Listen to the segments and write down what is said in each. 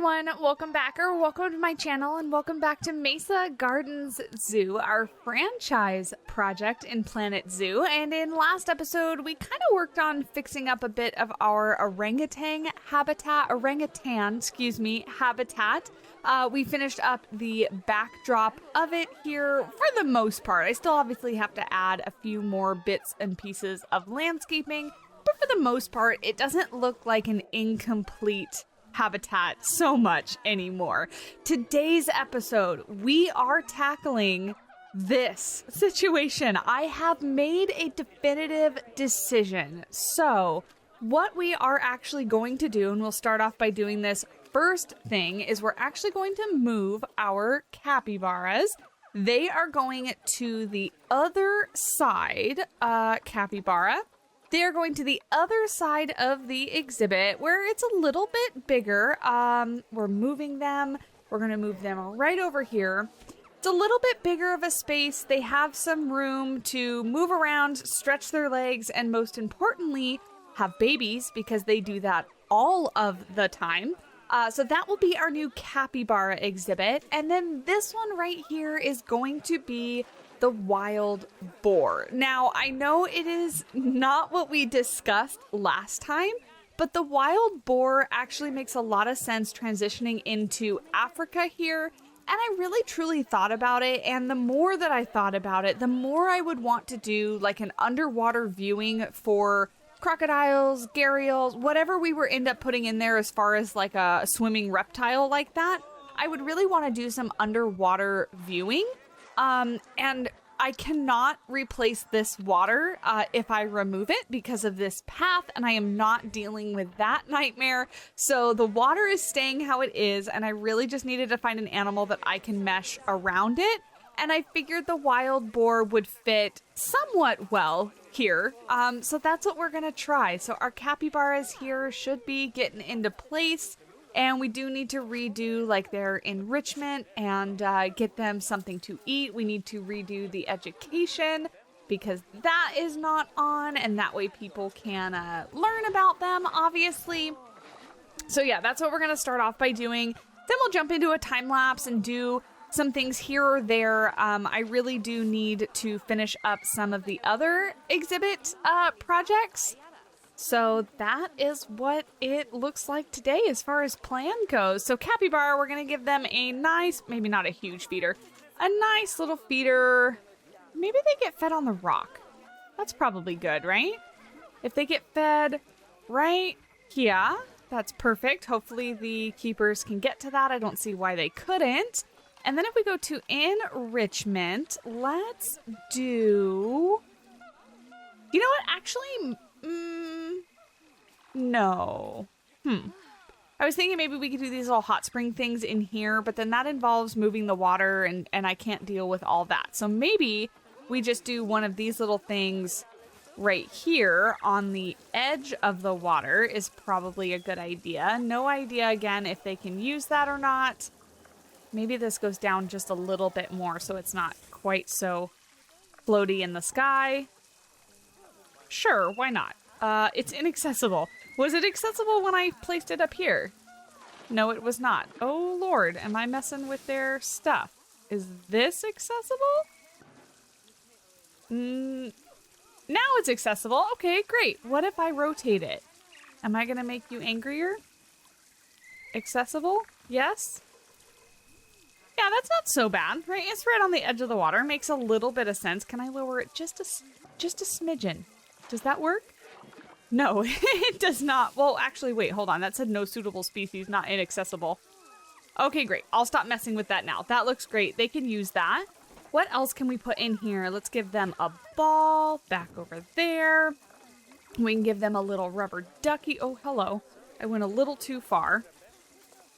everyone, welcome back or welcome to my channel and welcome back to Mesa Gardens Zoo, our franchise project in Planet Zoo. And in last episode, we kind of worked on fixing up a bit of our orangutan habitat. We finished up the backdrop of it here for the most part. I still obviously have to add a few more bits and pieces of landscaping, but for the most part, it doesn't look like an incomplete habitat so much anymore. Today's episode, we are tackling this situation. I have made a definitive decision. So what we are actually going to do, and we'll start off by doing this first thing, is we're actually going to move our capybaras. They are going to the other side, capybara. They're going to the other side of the exhibit where it's a little bit bigger. We're moving them. We're going to move them right over here. It's a little bit bigger of a space. They have some room to move around, stretch their legs, and most importantly, have babies because they do that all of the time. So that will be our new capybara exhibit. And then this one right here is going to be the wild boar. Now, I know it is not what we discussed last time, but the wild boar actually makes a lot of sense transitioning into Africa here. And I really truly thought about it. And the more that I thought about it, the more I would want to do like an underwater viewing for crocodiles, gharials, whatever we were end up putting in there as far as like a swimming reptile like that. I would really want to do some underwater viewing. And I cannot replace this water if I remove it because of this path, and I am not dealing with that nightmare. So the water is staying how it is, and I really just needed to find an animal that I can mesh around it. And I figured the wild boar would fit somewhat well here. So that's what we're going to try. So our capybaras here should be getting into place. And we do need to redo like their enrichment and get them something to eat. We need to redo the education because that is not on. And that way people can learn about them, obviously. So yeah, that's what we're going to start off by doing. Then we'll jump into a time lapse and do some things here or there. I really do need to finish up some of the other exhibit projects. So that is what it looks like today as far as plan goes. So capybara, we're going to give them a nice, maybe not a huge feeder, a nice little feeder. Maybe they get fed on the rock. That's probably good, right? If they get fed right here, that's perfect. Hopefully the keepers can get to that. I don't see why they couldn't. And then if we go to enrichment, let's do... You know what? Actually... No. I was thinking maybe we could do these little hot spring things in here, but then that involves moving the water and I can't deal with all that. So maybe we just do one of these little things right here on the edge of the water is probably a good idea. No idea again if they can use that or not. Maybe this goes down just a little bit more so it's not quite so floaty in the sky. Sure, why not? It's inaccessible. Was it accessible when I placed it up here? No, it was not. Oh, Lord, am I messing with their stuff? Is this accessible? Now it's accessible. Okay, great. What if I rotate it? Am I going to make you angrier? Accessible? Yes? Yeah, that's not so bad, right? It's right on the edge of the water. Makes a little bit of sense. Can I lower it just a smidgen? Does that work? No, it does not. Well, actually, wait, hold on. That said no suitable species, not inaccessible. Okay, great. I'll stop messing with that now. That looks great. They can use that. What else can we put in here? Let's give them a ball back over there. We can give them a little rubber ducky. Oh, hello. I went a little too far.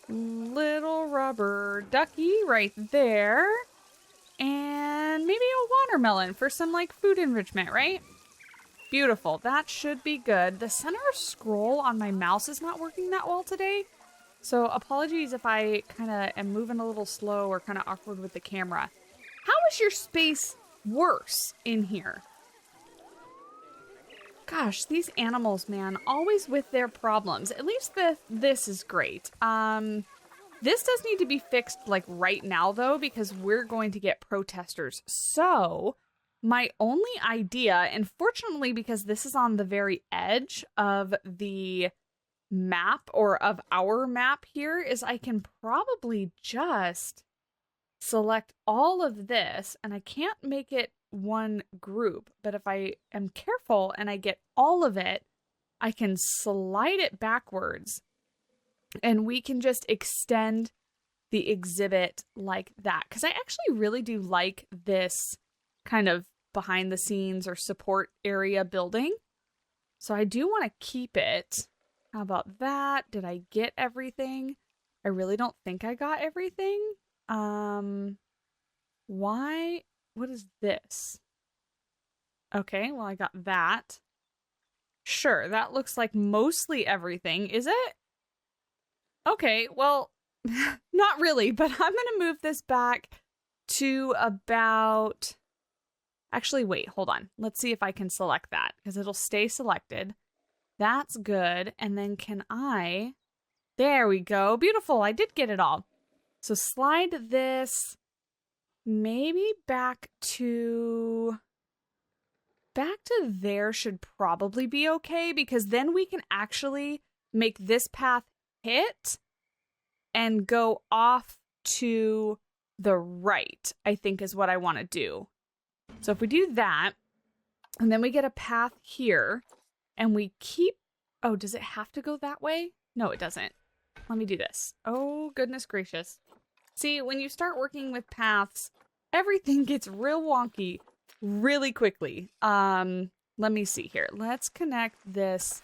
Little rubber ducky right there. And maybe a watermelon for some like food enrichment, right? Beautiful. That should be good. The center scroll on my mouse is not working that well today. So apologies if I kind of am moving a little slow or kind of awkward with the camera. How is your space worse in here? Gosh, these animals, man, always with their problems. At least this is great. This does need to be fixed like right now though, because we're going to get protesters. So my only idea, and fortunately because this is on the very edge of the map or of our map here, is I can probably just select all of this, and I can't make it one group, but if I am careful and I get all of it, I can slide it backwards and we can just extend the exhibit like that. Because I actually really do like this kind of behind the scenes or support area building. So I do want to keep it. How about that? Did I get everything? I really don't think I got everything. Why? What is this? Okay, well, I got that. Sure, that looks like mostly everything. Is it? Okay, well, not really, but I'm going to move this back to about... Actually, wait, hold on. Let's see if I can select that, because it'll stay selected. That's good. And then can I... There we go. Beautiful. I did get it all. So slide this maybe back to there should probably be okay, because then we can actually make this path hit and go off to the right, I think is what I want to do. So if we do that, and then we get a path here, and we keep... Oh, does it have to go that way? No, it doesn't. Let me do this. Oh, goodness gracious. See, when you start working with paths, everything gets real wonky really quickly. Let me see here. Let's connect this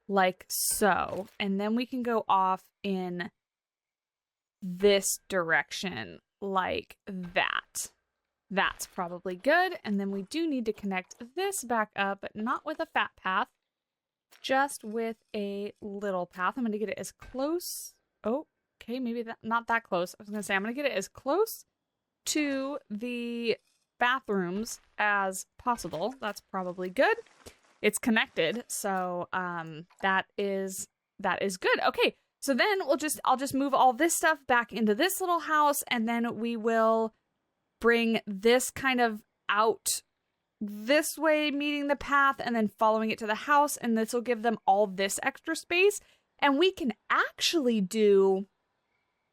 like so, and then we can go off in this direction like that. That's probably good. And then we do need to connect this back up, but not with a fat path, just with a little path. I'm going to get it as close. Oh, okay, maybe not that close. I was going to say I'm going to get it as close to the bathrooms as possible. That's probably good. It's connected, so that is good. Okay, so then I'll just move all this stuff back into this little house, and then we will bring this kind of out this way, meeting the path, and then following it to the house, and this will give them all this extra space. And we can actually do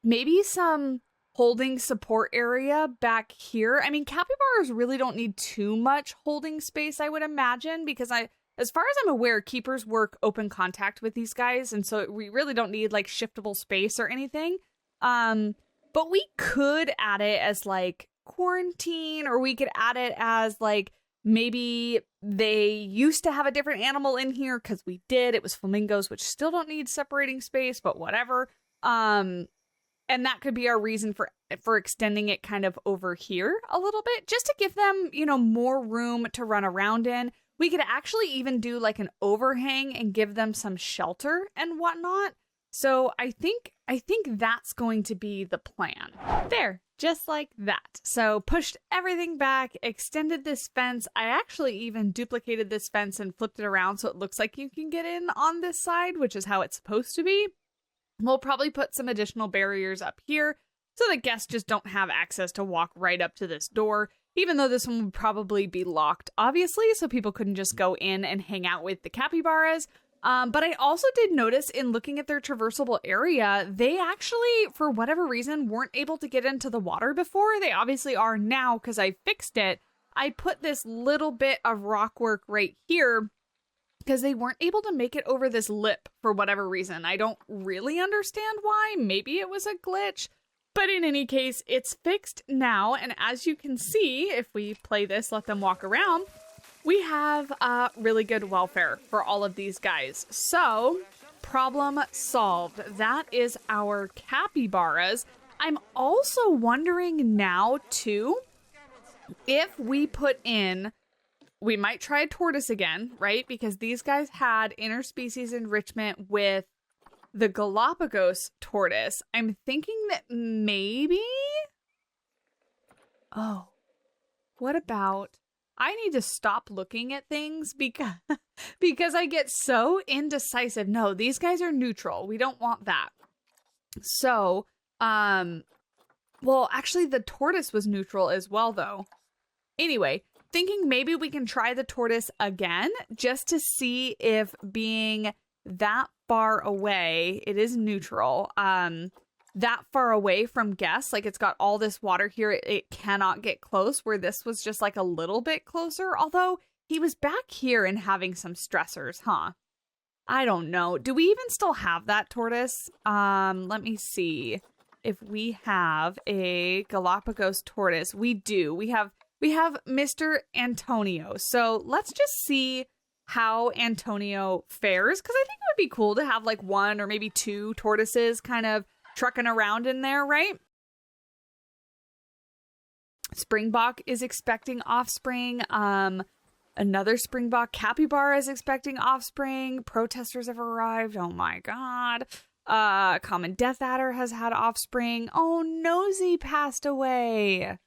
maybe some holding support area back here. I mean, capybaras really don't need too much holding space, I would imagine, because as far as I'm aware, keepers work open contact with these guys, and so we really don't need like shiftable space or anything. But we could add it as like quarantine, or we could add it as like maybe they used to have a different animal in here, because we did. It was flamingos, which still don't need separating space, but whatever. And that could be our reason for extending it kind of over here a little bit, just to give them, more room to run around in. We could actually even do like an overhang and give them some shelter and whatnot. So I think that's going to be the plan. There, just like that. So pushed everything back, extended this fence. I actually even duplicated this fence and flipped it around so it looks like you can get in on this side, which is how it's supposed to be. We'll probably put some additional barriers up here so that guests just don't have access to walk right up to this door, even though this one would probably be locked, obviously, so people couldn't just go in and hang out with the capybaras. But I also did notice in looking at their traversable area, they actually, for whatever reason, weren't able to get into the water before. They obviously are now because I fixed it. I put this little bit of rock work right here because they weren't able to make it over this lip for whatever reason. I don't really understand why. Maybe it was a glitch. But in any case, it's fixed now. And as you can see, if we play this, let them walk around, we have really good welfare for all of these guys. So, problem solved. That is our capybaras. I'm also wondering now, too, if we put in... We might try a tortoise again, right? Because these guys had interspecies enrichment with the Galapagos tortoise. I'm thinking that maybe... Oh, what about... I need to stop looking at things because I get so indecisive. No, these guys are neutral. We don't want that. So Well, actually the tortoise was neutral as well though. Anyway, thinking maybe we can try the tortoise again just to see if being that far away, it is neutral, that far away from guests, like it's got all this water here, it cannot get close, where this was just like a little bit closer, although he was back here and having some stressors, huh? I don't know. Do we even still have that tortoise? Let me see if we have a Galapagos tortoise. We do. We have Mr. Antonio. So let's just see how Antonio fares, because I think it would be cool to have like one or maybe two tortoises kind of trucking around in there, right? Springbok is expecting offspring. Another Springbok capybara is expecting offspring. Protesters have arrived. Oh my god. Common death adder has had offspring. Oh, Nosy passed away.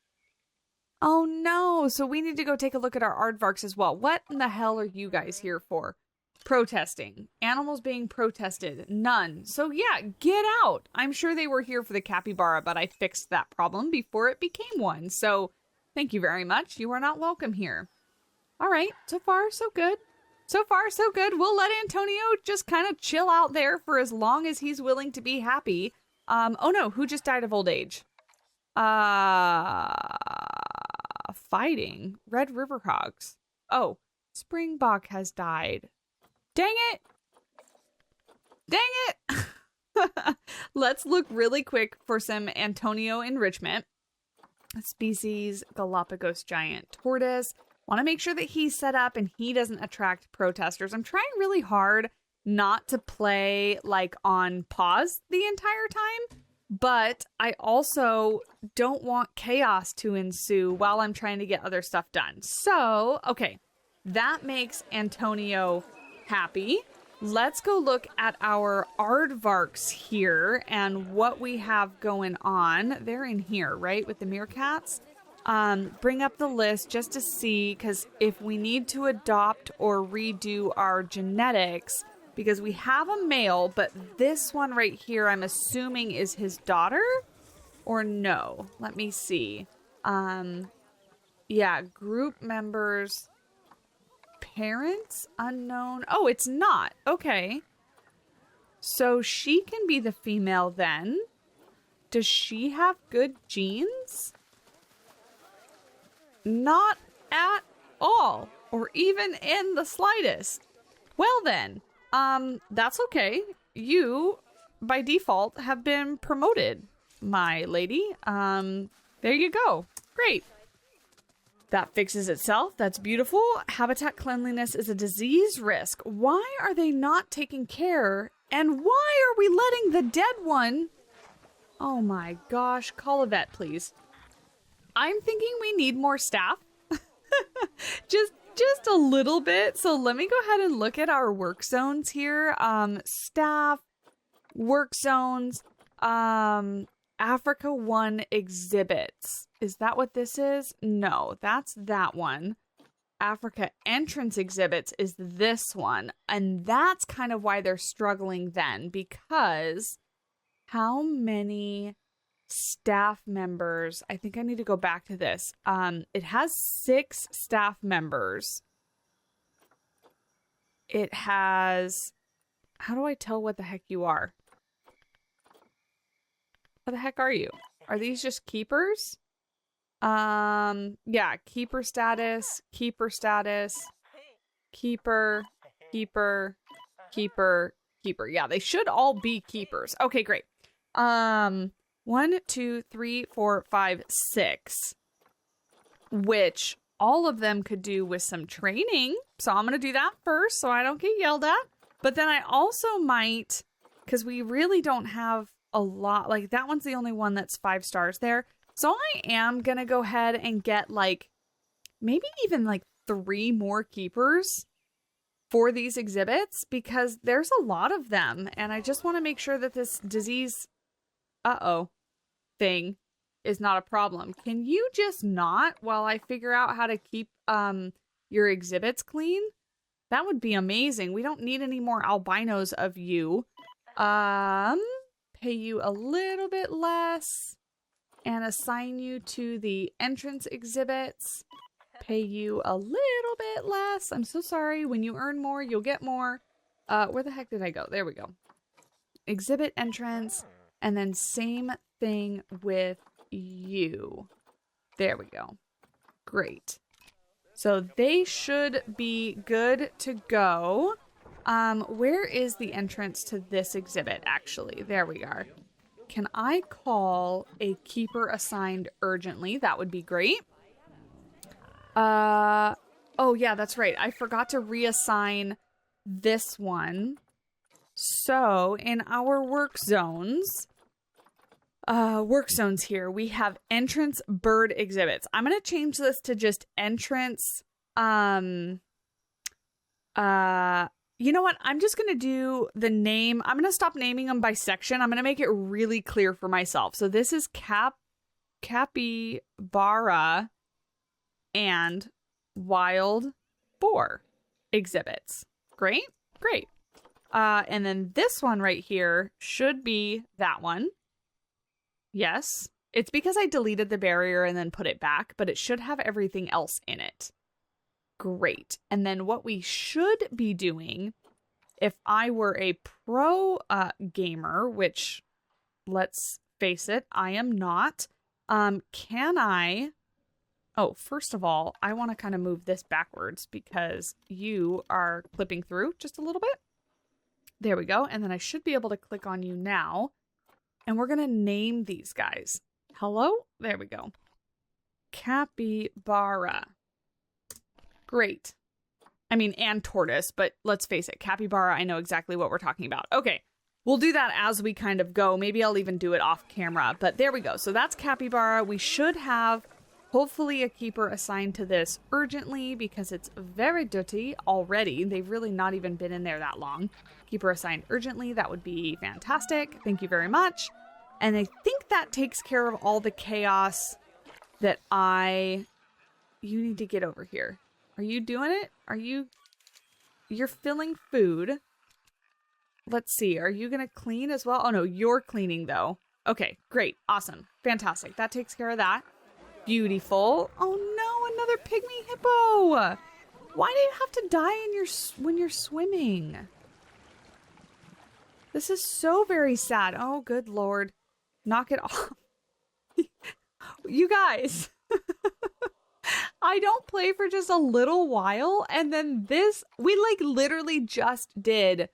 Oh no. So we need to go take a look at our aardvarks as well. What in the hell are you guys here for? Protesting. Animals being protested. None. So yeah, get out. I'm sure they were here for the capybara, but I fixed that problem before it became one. So thank you very much. You are not welcome here. All right. So far, so good. So far, so good. We'll let Antonio just kind of chill out there for as long as he's willing to be happy. Oh no, who just died of old age? Fighting. Red River Hogs. Oh, Springbok has died. Dang it! Dang it! Let's look really quick for some Antonio enrichment. Species Galapagos giant tortoise. Want to make sure that he's set up and he doesn't attract protesters. I'm trying really hard not to play like on pause the entire time, but I also don't want chaos to ensue while I'm trying to get other stuff done. So, okay, that makes Antonio happy. Let's go look at our aardvarks here and what we have going on. They're in here, right, with the meerkats? Bring up the list just to see, because if we need to adopt or redo our genetics, because we have a male, but this one right here, I'm assuming is his daughter, or no? Let me see. Yeah, group members, parents, unknown. Oh, it's not. Okay. So she can be the female then. Does she have good genes? Not at all, or even in the slightest. Well then, that's okay. You, by default, have been promoted, my lady. There you go. Great. That fixes itself. That's beautiful. Habitat cleanliness is a disease risk. Why are they not taking care? And why are we letting the dead one? Oh my gosh. Call a vet, please. I'm thinking we need more staff. just a little bit. So let me go ahead and look at our work zones here. Staff, work zones, Africa 1 exhibits. Is that what this is? No, that's that one. Africa entrance exhibits is this one. And that's kind of why they're struggling then, because how many staff members? I think I need to go back to this. It has 6 staff members. It has, how do I tell what the heck you are? What the heck are you? Are these just keepers? Yeah, keeper status, keeper, keeper. Yeah, they should all be keepers. Okay, great. 1, 2, 3, 4, 5, 6. Which all of them could do with some training. So I'm going to do that first so I don't get yelled at. But then I also might, because we really don't have a lot, like that one's the only one that's 5 stars there. So I am going to go ahead and get like maybe even like 3 more keepers for these exhibits, because there's a lot of them. And I just want to make sure that this disease thing is not a problem. Can you just not, while I figure out how to keep your exhibits clean? That would be amazing. We don't need any more albinos of you. pay you a little bit less and assign you to the entrance exhibits. Pay you a little bit less. I'm so sorry. When you earn more, you'll get more. Where the heck did I go? There we go. Exhibit entrance, and then same thing with you. There we go. Great. So they should be good to go. Where is the entrance to this exhibit, actually? There we are. Can I call a keeper assigned urgently? That would be great. Oh yeah, that's right. I forgot to reassign this one. So in our work zones here, we have entrance bird exhibits. I'm going to change this to just entrance. You know what? I'm just going to do the name. I'm going to stop naming them by section. I'm going to make it really clear for myself. So this is capybara and wild boar exhibits. Great. Great. And then this one right here should be that one. Yes. It's because I deleted the barrier and then put it back, but it should have everything else in it. Great. And then what we should be doing, if I were a pro gamer, which, let's face it, I am not, can I... Oh, first of all, I want to kind of move this backwards because you are clipping through just a little bit. There we go. And then I should be able to click on you now. And we're going to name these guys. Hello? There we go. Capybara. Great. I mean, and tortoise, but let's face it, capybara, I know exactly what we're talking about. Okay, we'll do that as we kind of go. Maybe I'll even do it off camera, but there we go. So that's capybara. We should have, hopefully, a keeper assigned to this urgently because it's very dirty already. They've really not even been in there that long. Keeper assigned urgently. That would be fantastic. Thank you very much. And I think that takes care of all the chaos that You need to get over here. Are you doing it? You're filling food. Let's see. Are you going to clean as well? Oh, no, you're cleaning, though. Okay, great. Awesome. Fantastic. That takes care of that. Beautiful. Oh, no, another pygmy hippo. Why do you have to die when you're swimming? This is so very sad. Oh, good Lord. Knock it off. You guys. I don't play for just a little while, and then we like literally just did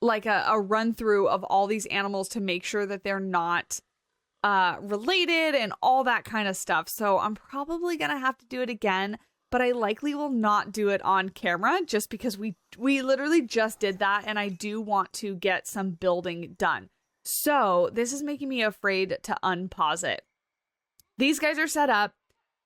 like a run through of all these animals to make sure that they're not related and all that kind of stuff. So I'm probably gonna have to do it again, but I likely will not do it on camera just because we literally just did that, and I do want to get some building done. So this is making me afraid to unpause it. These guys are set up.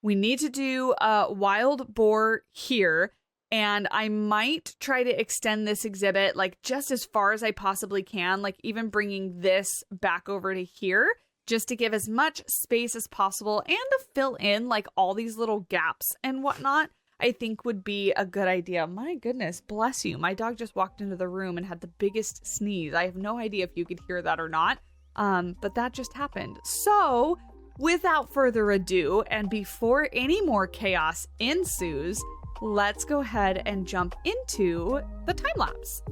We need to do wild boar here, and I might try to extend this exhibit like just as far as I possibly can, like even bringing this back over to here just to give as much space as possible and to fill in like all these little gaps and whatnot. I think would be a good idea. My goodness, bless you. My dog just walked into the room and had the biggest sneeze. I have no idea if you could hear that or not, but that just happened. So without further ado, and before any more chaos ensues, let's go ahead and jump into the time lapse.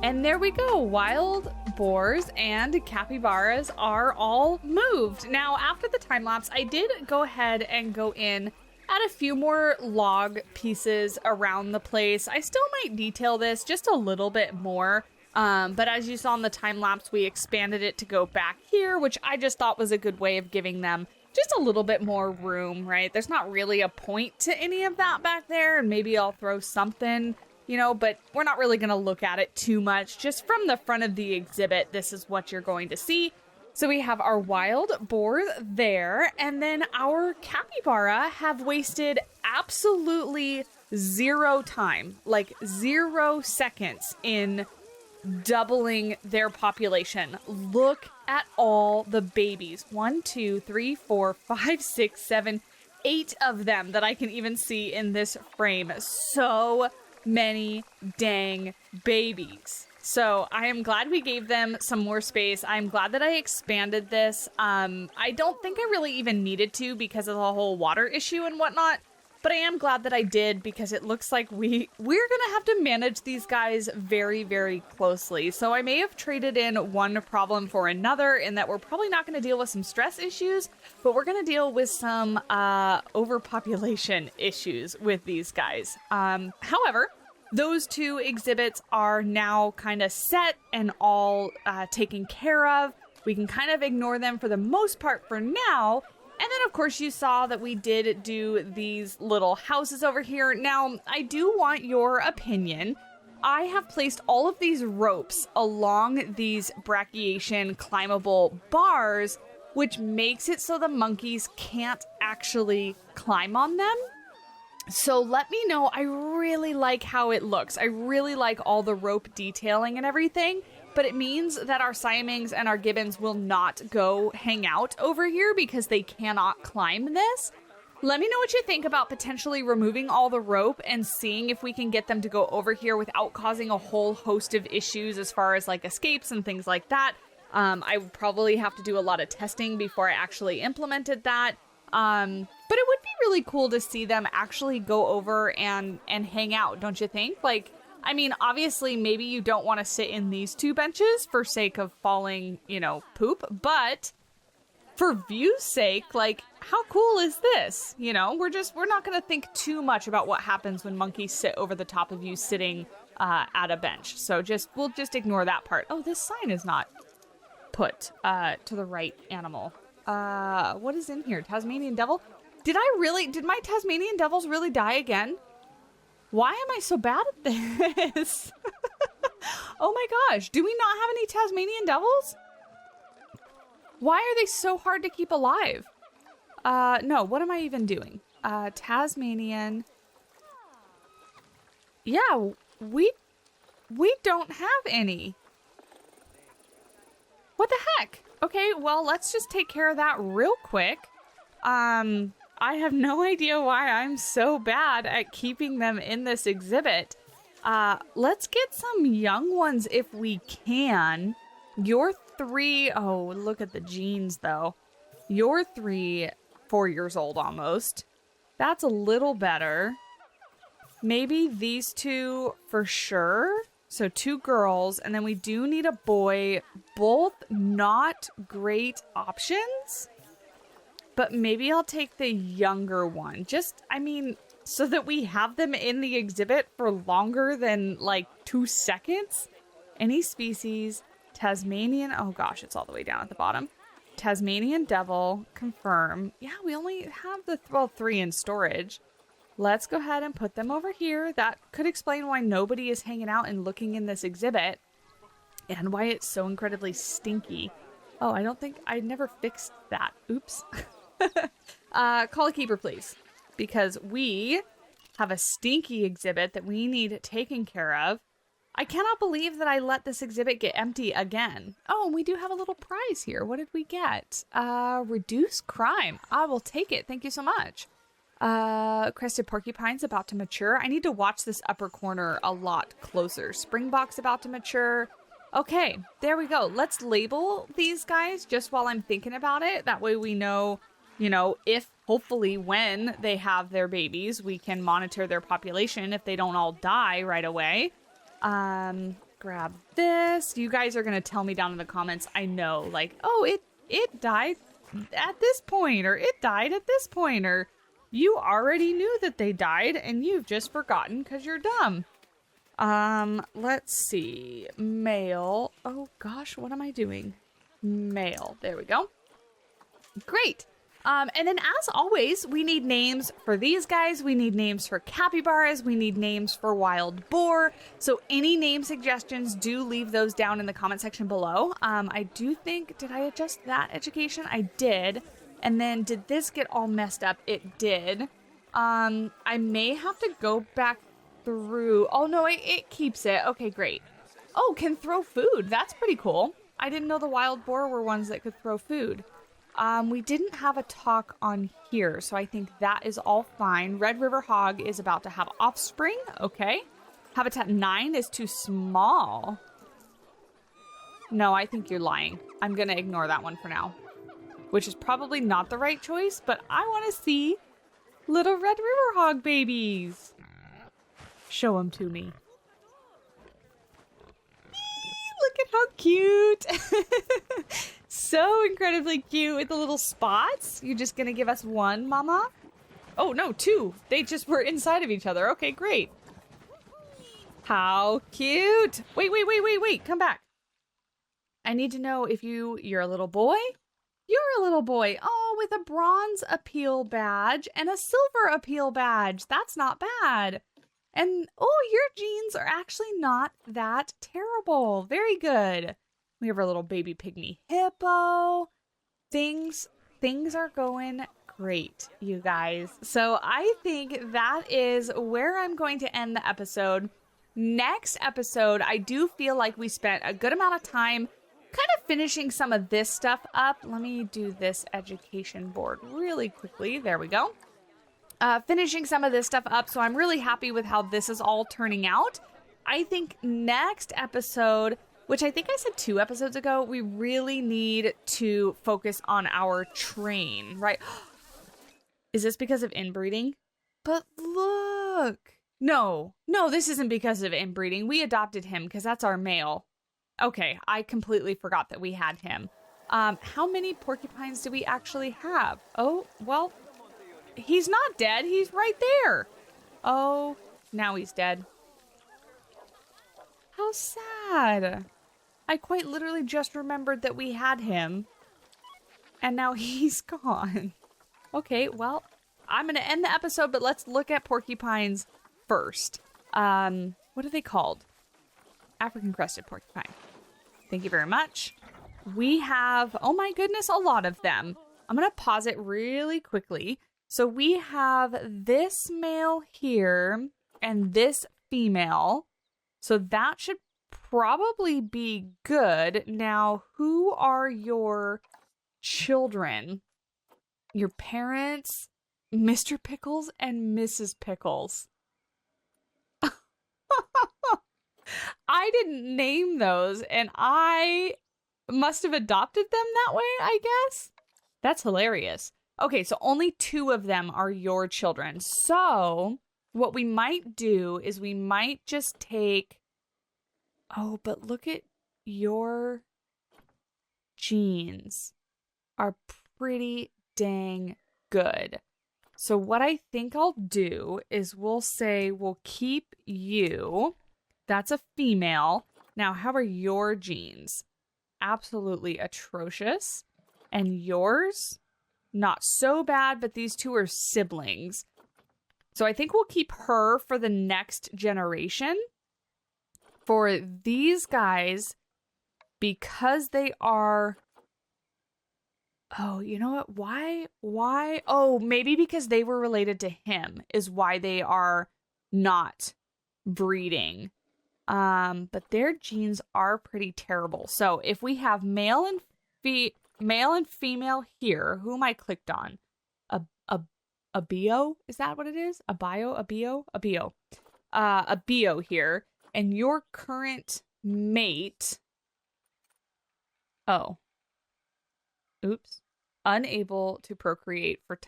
And there we go, wild boars and capybaras are all moved. Now, after the time lapse, I did go ahead and go in, add a few more log pieces around the place. I still might detail this just a little bit more. But as you saw in the time lapse, we expanded it to go back here, which I just thought was a good way of giving them just a little bit more room, right? There's not really a point to any of that back there, and maybe I'll throw something, you know, but we're not really going to look at it too much. Just from the front of the exhibit, this is what you're going to see. So we have our wild boar there, and then our capybara have wasted absolutely zero time, like 0 seconds in doubling their population. Look at all the babies. 1, 2, 3, 4, 5, 6, 7, 8 of them that I can even see in this frame. So many dang babies. So I am glad we gave them some more space. I'm glad that I expanded this. I don't think I really even needed to because of the whole water issue and whatnot. But I am glad that I did because it looks like we're going to have to manage these guys very, very closely. So I may have traded in one problem for another in that we're probably not going to deal with some stress issues, but we're going to deal with some overpopulation issues with these guys. However, those 2 exhibits are now kind of set and all taken care of. We can kind of ignore them for the most part for now. And then, of course, you saw that we did do these little houses over here. Now, I do want your opinion. I have placed all of these ropes along these brachiation climbable bars, which makes it so the monkeys can't actually climb on them. So let me know. I really like how it looks. I really like all the rope detailing and everything. But it means that our Siamings and our Gibbons will not go hang out over here because they cannot climb this. Let me know what you think about potentially removing all the rope and seeing if we can get them to go over here without causing a whole host of issues as far as like escapes and things like that. I would probably have to do a lot of testing before I actually implemented that. But it would be really cool to see them actually go over and hang out, don't you think? Like, I mean, obviously, maybe you don't want to sit in these 2 benches for sake of falling, you know, poop. But for view's sake, like, how cool is this? You know, we're not going to think too much about what happens when monkeys sit over the top of you sitting at a bench. So we'll just ignore that part. Oh, this sign is not put to the right animal. What is in here? Tasmanian devil? Did my Tasmanian devils really die again? Why am I so bad at this? Oh my gosh, do we not have any Tasmanian devils? Why are they so hard to keep alive? No, what am I even doing? Tasmanian. Yeah, we don't have any. What the heck? Okay, well, let's just take care of that real quick. I have no idea why I'm so bad at keeping them in this exhibit. Let's get some young ones if we can. You're 3. Oh, look at the genes, though. You're 3, 4 years old almost. That's a little better. Maybe these 2 for sure. So 2 girls, and then we do need a boy. Both not great options. But maybe I'll take the younger one. So that we have them in the exhibit for longer than, like, 2 seconds. Any species, Tasmanian... Oh, gosh, it's all the way down at the bottom. Tasmanian devil, confirm. Yeah, we only have the 3 in storage. Let's go ahead and put them over here. That could explain why nobody is hanging out and looking in this exhibit. And why it's so incredibly stinky. Oh, I never fixed that. Oops. Call a keeper, please. Because we have a stinky exhibit that we need taken care of. I cannot believe that I let this exhibit get empty again. Oh, and we do have a little prize here. What did we get? Reduce crime. I will take it. Thank you so much. Crested porcupine's about to mature. I need to watch this upper corner a lot closer. Springbok's about to mature. Okay, there we go. Let's label these guys just while I'm thinking about it. That way we know, if hopefully when they have their babies, we can monitor their population if they don't all die right away. Grab this. You guys are going to tell me down in the comments. I know, like, oh, it died at this point, or it died at this point, or you already knew that they died and you've just forgotten because you're dumb. Let's see. Male. Oh gosh, what am I doing? Male. There we go. Great. And then as always, we need names for these guys. We need names for capybaras. We need names for wild boar. So any name suggestions, do leave those down in the comment section below. I do think, did I adjust that education? I did. And then did this get all messed up? It did. I may have to go back through. Oh no, it keeps it. Okay, great. Oh, can throw food. That's pretty cool. I didn't know the wild boar were ones that could throw food. We didn't have a talk on here, so I think that is all fine. Red River Hog is about to have offspring. Okay. Habitat 9 is too small. No, I think you're lying. I'm going to ignore that one for now, which is probably not the right choice, but I want to see little Red River Hog babies. Show them to me. Look at how cute. So incredibly cute with the little spots. You're just gonna give us one, mama? Oh no, two. They just were inside of each other. Okay, great. How cute. Wait. Come back. I need to know if you're a little boy. You're a little boy. Oh, with a bronze appeal badge and a silver appeal badge. That's not bad. And oh, your genes are actually not that terrible. Very good. We have our little baby pygmy hippo. Things are going great, you guys. So I think that is where I'm going to end the episode. Next episode, I do feel like we spent a good amount of time kind of finishing some of this stuff up. Let me do this education board really quickly. There we go. Finishing some of this stuff up. So I'm really happy with how this is all turning out. I think next episode, which I think I said 2 episodes ago, we really need to focus on our train, right? Is this because of inbreeding? But look. No, this isn't because of inbreeding. We adopted him because that's our male. Okay, I completely forgot that we had him. How many porcupines do we actually have? Oh, well, he's not dead. He's right there. Oh, now he's dead. How sad. I quite literally just remembered that we had him, and now he's gone. Okay, well, I'm going to end the episode, but let's look at porcupines first. What are they called? African crested porcupine. Thank you very much. We have, oh my goodness, a lot of them. I'm going to pause it really quickly. So we have this male here and this female. So that should probably be good. Now, who are your children? Your parents, Mr. Pickles and Mrs. Pickles. I didn't name those, and I must have adopted them that way, I guess. That's hilarious. Okay, so only 2 of them are your children. So what we might do is we might just take... Oh, but look at your genes are pretty dang good. So what I think I'll do is we'll say we'll keep you. That's a female. Now, how are your genes? Absolutely atrocious. And yours? Not so bad, but these 2 are siblings. So I think we'll keep her for the next generation. For these guys, because they are... Oh, you know what? Why? Oh, maybe because they were related to him is why they are not breeding. But their genes are pretty terrible. So if we have male and female here, whom I clicked on, a bio, is that what it is? A bio here, and your current mate. Oh, oops, unable to procreate for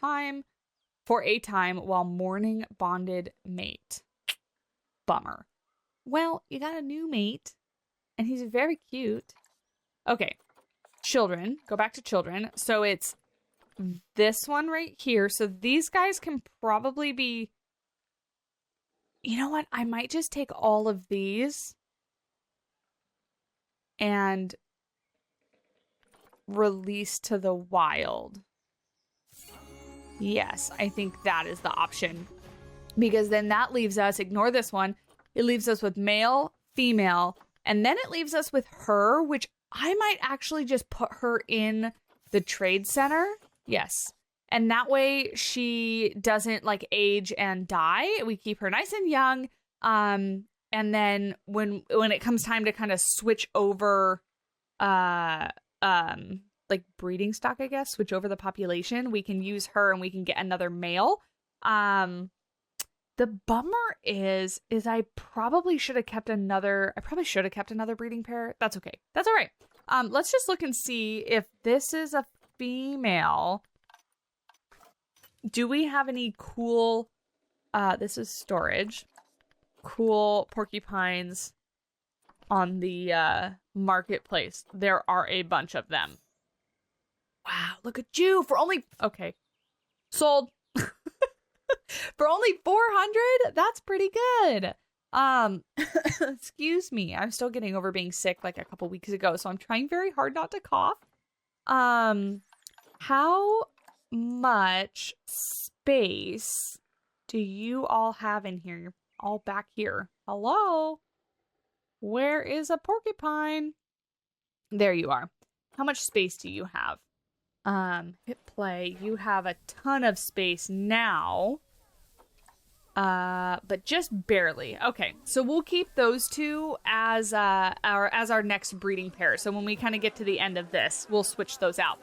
a time while mourning bonded mate. Bummer. Well, you got a new mate, and he's very cute. Okay, children. Go back to children. So it's this one right here. So these guys can probably be You know what? I might just take all of these and release to the wild. Yes, I think that is the option. Because then that leaves us, ignore this one, it leaves us with male, female, and then it leaves us with her, which I might actually just put her in the trade center. Yes. And that way she doesn't like age and die. We keep her nice and young. And then when it comes time to kind of switch over like breeding stock, I guess, switch over the population, we can use her and we can get another male. The bummer is I probably should have kept another breeding pair. That's okay. That's all right. Let's just look and see if this is a female. Do we have any cool, this is storage, cool porcupines on the marketplace? There are a bunch of them. Wow, look at you for only, okay, sold. For only 400? That's pretty good. Excuse me. I'm still getting over being sick like a couple weeks ago, so I'm trying very hard not to cough. How much space do you all have in here? You're all back here. Hello? Where is a porcupine? There you are. How much space do you have? Hit play. You have a ton of space now. But just barely. Okay, so we'll keep those two as our next breeding pair. So when we kind of get to the end of this, we'll switch those out.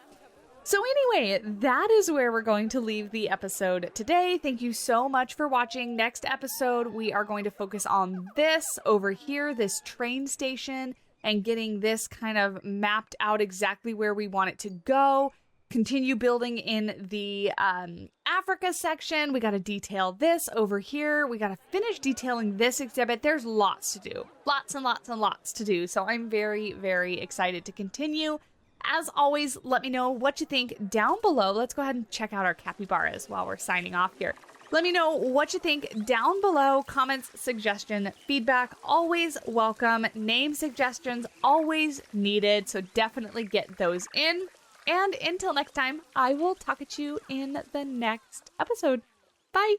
So anyway, that is where we're going to leave the episode today. Thank you so much for watching. Next episode, we are going to focus on this over here, this train station, and getting this kind of mapped out exactly where we want it to go. Continue building in the Africa section. We got to detail this over here. We got to finish detailing this exhibit. There's lots to do. Lots and lots and lots to do. So I'm very, very excited to continue. As always, let me know what you think down below. Let's go ahead and check out our capybaras while we're signing off here. Let me know what you think down below. Comments, suggestion, feedback, always welcome. Name suggestions, always needed. So definitely get those in. And until next time, I will talk at you in the next episode. Bye.